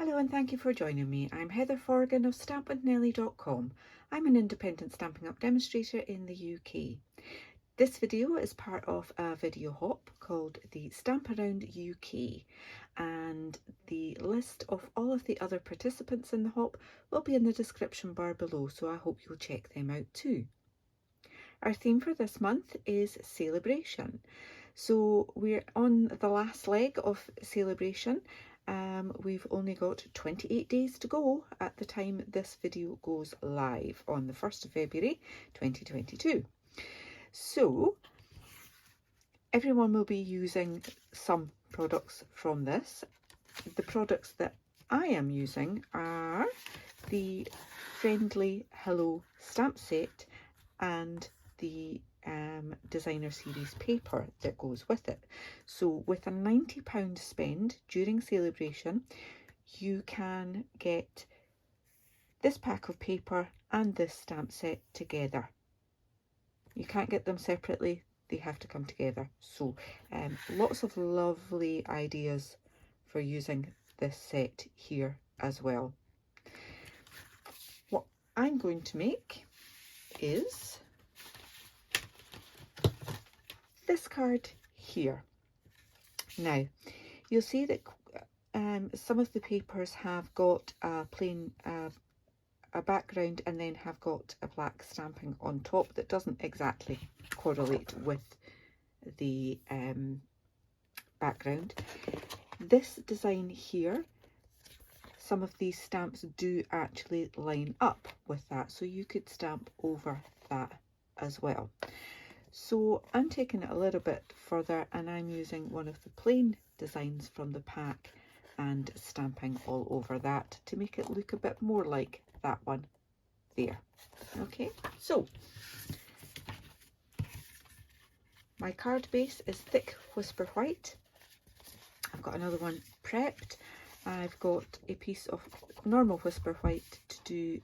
Hello and thank you for joining me. I'm Heather Forgan of stampwithnellie.com. I'm an independent Stampin' Up demonstrator in the UK. This video is part of a video hop called the Stamp Around UK, and the list of all of the other participants in the hop will be in the description bar below, so I hope you'll check them out too. Our theme for this month is Sale-A-Bration. So we're on the last leg of Sale-A-Bration. We've only got 28 days to go at the time this video goes live on the 1st of February 2022. So everyone will be using some products from this. The products that I am using are the Friendly Hello stamp set and the designer series paper that goes with it. So with a £90 spend during Sale-A-Bration, you can get this pack of paper and this stamp set together. You can't get them separately, they have to come together. So lots of lovely ideas for using this set here as well. What I'm going to make is this card here. Now you'll see that some of the papers have got a plain a background and then have got a black stamping on top that doesn't exactly correlate with the background. This design here, some of these stamps do actually line up with that, so you could stamp over that as well. So I'm taking it a little bit further and I'm using one of the plain designs from the pack and stamping all over that to make it look a bit more like that one there. Okay, so my card base is thick whisper white. I've got another one prepped. I've got a piece of normal whisper white to do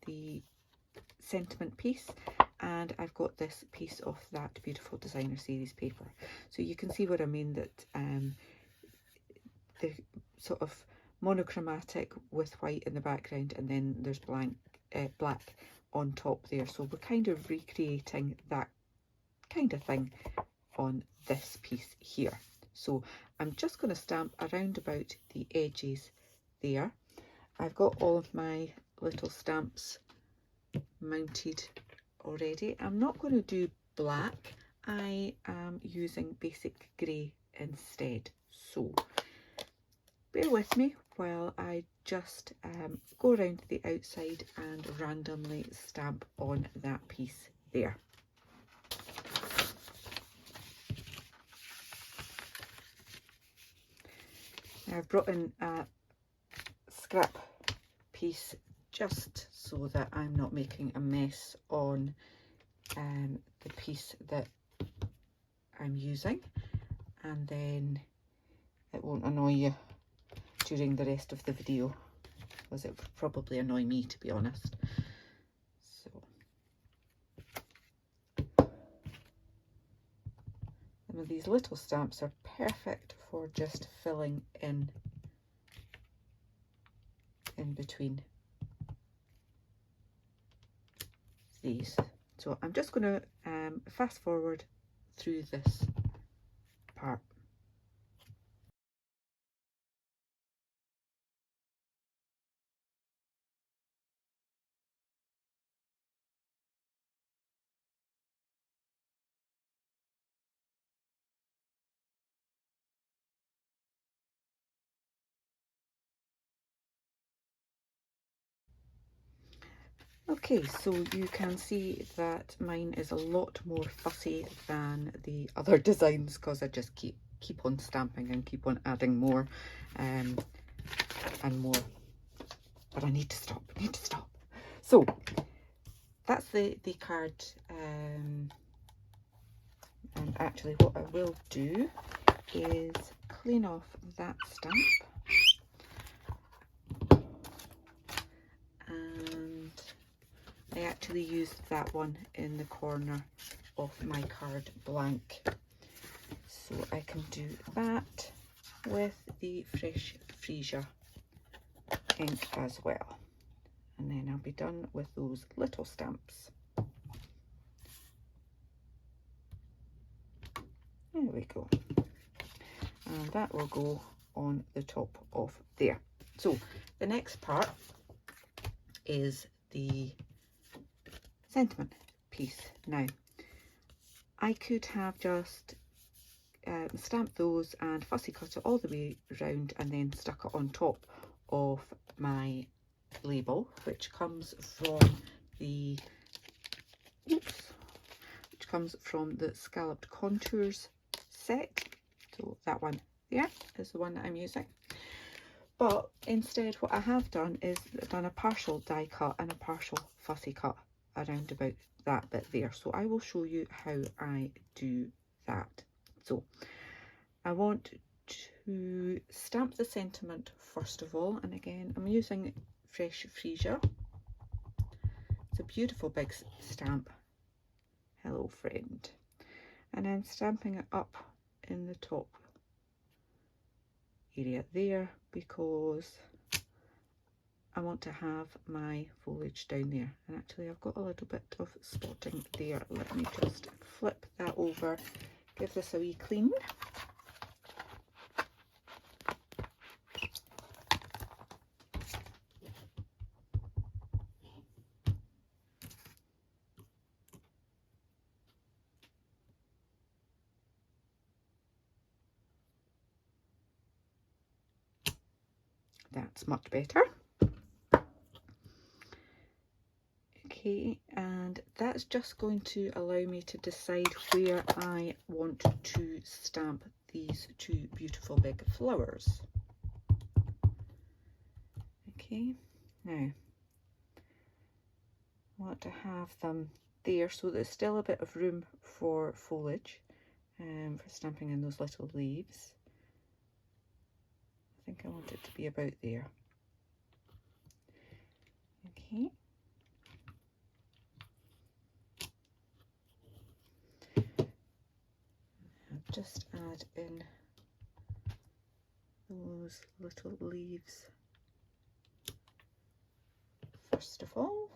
the sentiment piece, and I've got this piece of that beautiful designer series paper. So you can see what I mean, that the sort of monochromatic with white in the background and then there's black on top there. So we're kind of recreating that kind of thing on this piece here. So I'm just going to stamp around about the edges there. I've got all of my little stamps mounted already. I'm not going to do black, I am using basic grey instead. So bear with me while I just go around the outside and randomly stamp on that piece there. Now I've brought in a scrap piece just so that I'm not making a mess on the piece that I'm using, and then it won't annoy you during the rest of the video, because it would probably annoy me, to be honest. So some of these little stamps are perfect for just filling in between these. So I'm just going to fast forward through this part. Okay, so you can see that mine is a lot more fussy than the other designs, because I just keep on stamping and keep on adding more and more. But I need to stop, So that's the card, and actually what I will do is clean off that stamp. And I actually used that one in the corner of my card blank, so I can do that with the fresh freesia ink as well. And then I'll be done with those little stamps. There we go. And that will go on the top of there. So the next part is the sentiment piece. Now, I could have just stamped those and fussy cut it all the way around and then stuck it on top of my label, which comes from the Scalloped Contours set. So that one there is the one that I'm using. But instead what I have done is done a partial die cut and a partial fussy cut around about that bit there. So I will show you how I do that. So I want to stamp the sentiment first of all, and again I'm using Fresh Freesia. It's a beautiful big stamp, hello friend, and I'm stamping it up in the top area there because I want to have my foliage down there. And actually I've got a little bit of spotting there. Let me just flip that over, give this a wee clean. That's much better. Okay, and that's just going to allow me to decide where I want to stamp these two beautiful big flowers. Okay, now I want to have them there so there's still a bit of room for foliage, for stamping in those little leaves. I think I want it to be about there. Okay. I'll just add in those little leaves first of all.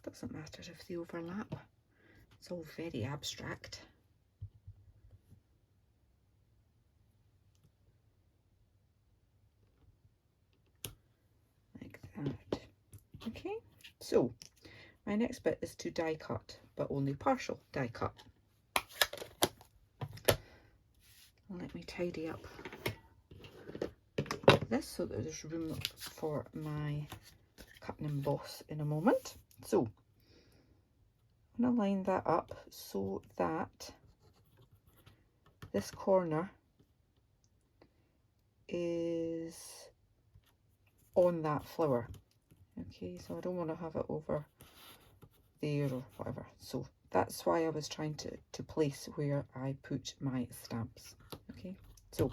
Doesn't matter if they overlap. It's all very abstract. Like that. Okay, so my next bit is to die cut, but only partial die cut. Let me tidy up this so that there's room for my cut and emboss in a moment. So I'm going to line that up so that this corner is on that flower. Okay, so I don't want to have it over there or whatever. So that's why I was trying to place where I put my stamps. Okay, so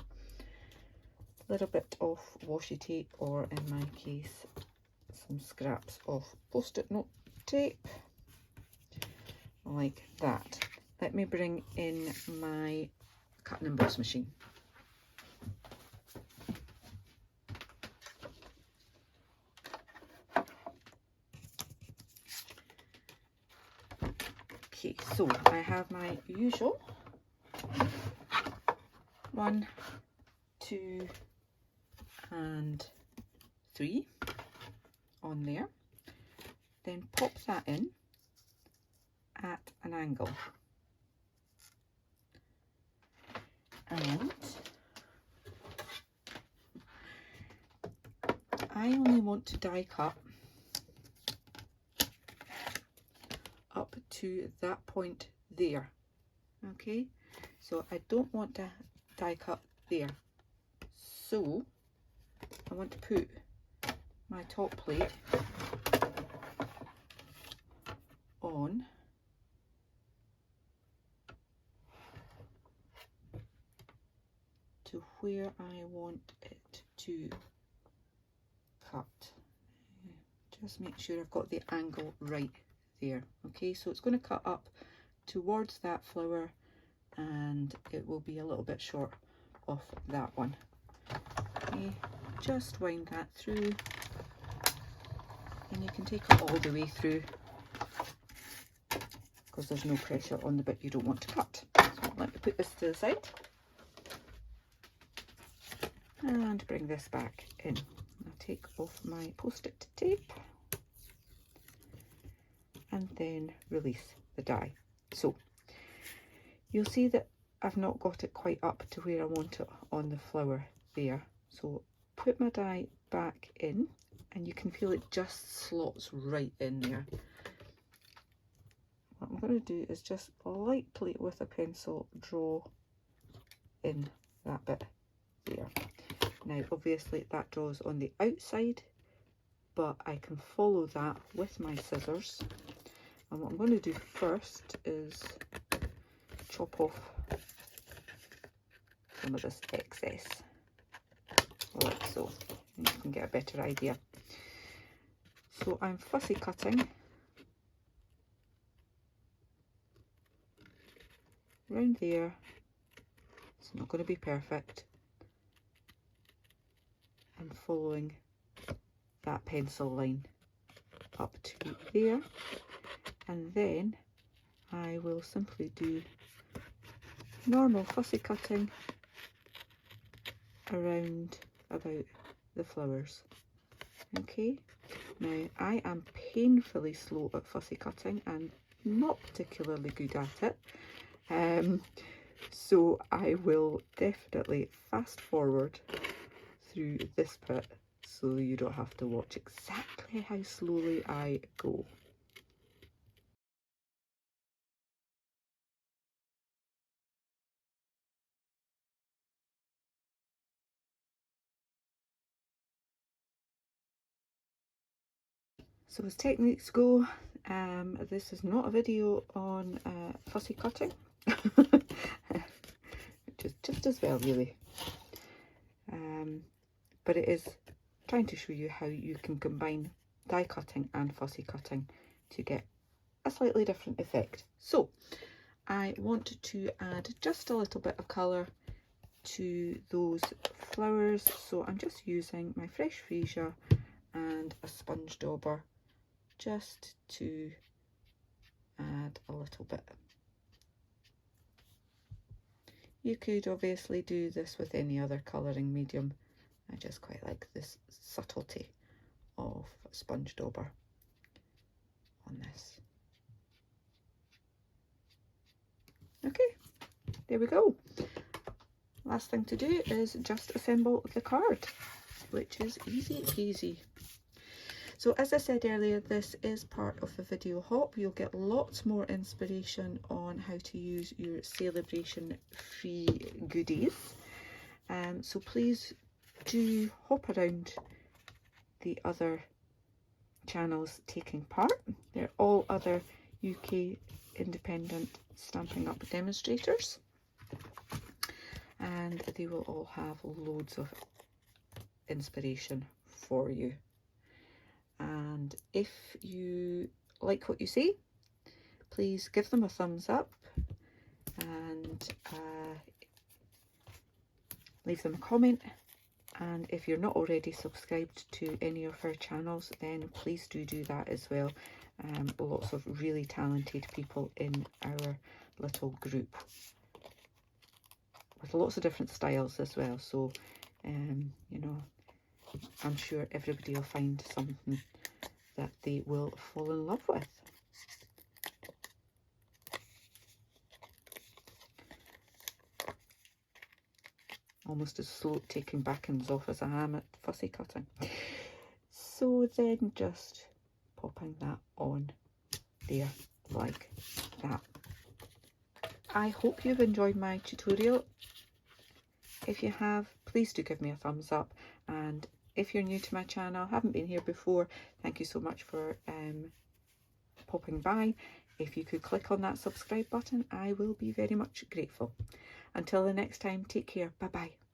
a little bit of washi tape, or in my case some scraps of post-it note tape, like that. Let me bring in my cut and emboss machine. Okay, so I have my usual 1, 2 and 3 on there. Then pop that in at an angle. And I only want to die cut up to that point there. Okay, so I don't want to die cut there. So I want to put my top plate on to where I want it to cut. Just make sure I've got the angle right there. Okay, so it's going to cut up towards that flower and it will be a little bit short of that one. Okay, just wind that through, and you can take it all the way through because there's no pressure on the bit you don't want to cut. So let me put this to the side and bring this back in. I'll take off my post-it tape and then release the die. So you'll see that I've not got it quite up to where I want it on the flower there. So put my die back in and you can feel it just slots right in there. What I'm going to do is just lightly with a pencil draw in that bit there. Now obviously that draws on the outside, but I can follow that with my scissors. And what I'm going to do first is chop off some of this excess, like so, and you can get a better idea. So I'm fussy cutting around there. It's not going to be perfect. I'm following that pencil line up to there, and then I will simply do normal fussy cutting around about the flowers. Okay, now I am painfully slow at fussy cutting and not particularly good at it, so I will definitely fast forward through this bit so you don't have to watch exactly how slowly I go. So as techniques go, this is not a video on fussy cutting, which is just as well really, but it is trying to show you how you can combine die cutting and fussy cutting to get a slightly different effect. So I want to add just a little bit of colour to those flowers, so I'm just using my fresh freesia and a sponge dauber just to add a little bit. You could obviously do this with any other colouring medium. I just quite like this subtlety of sponge dauber on this. Okay, there we go. Last thing to do is just assemble the card, which is easy peasy. So as I said earlier, this is part of the video hop. You'll get lots more inspiration on how to use your Sale-A-Bration free goodies. So please do hop around the other channels taking part. They're all other UK independent Stampin' Up demonstrators, and they will all have loads of inspiration for you. And if you like what you see, please give them a thumbs up and leave them a comment. And if you're not already subscribed to any of our channels, then please do that as well. Lots of really talented people in our little group with lots of different styles as well. So, you know, I'm sure everybody will find something that they will fall in love with. Almost as slow at taking backings off as I am at fussy cutting. So then just popping that on there like that. I hope you've enjoyed my tutorial. If you have, please do give me a thumbs up, and if you're new to my channel, haven't been here before, thank you so much for popping by. If you could click on that subscribe button, I will be very much grateful. Until the next time, take care. Bye bye.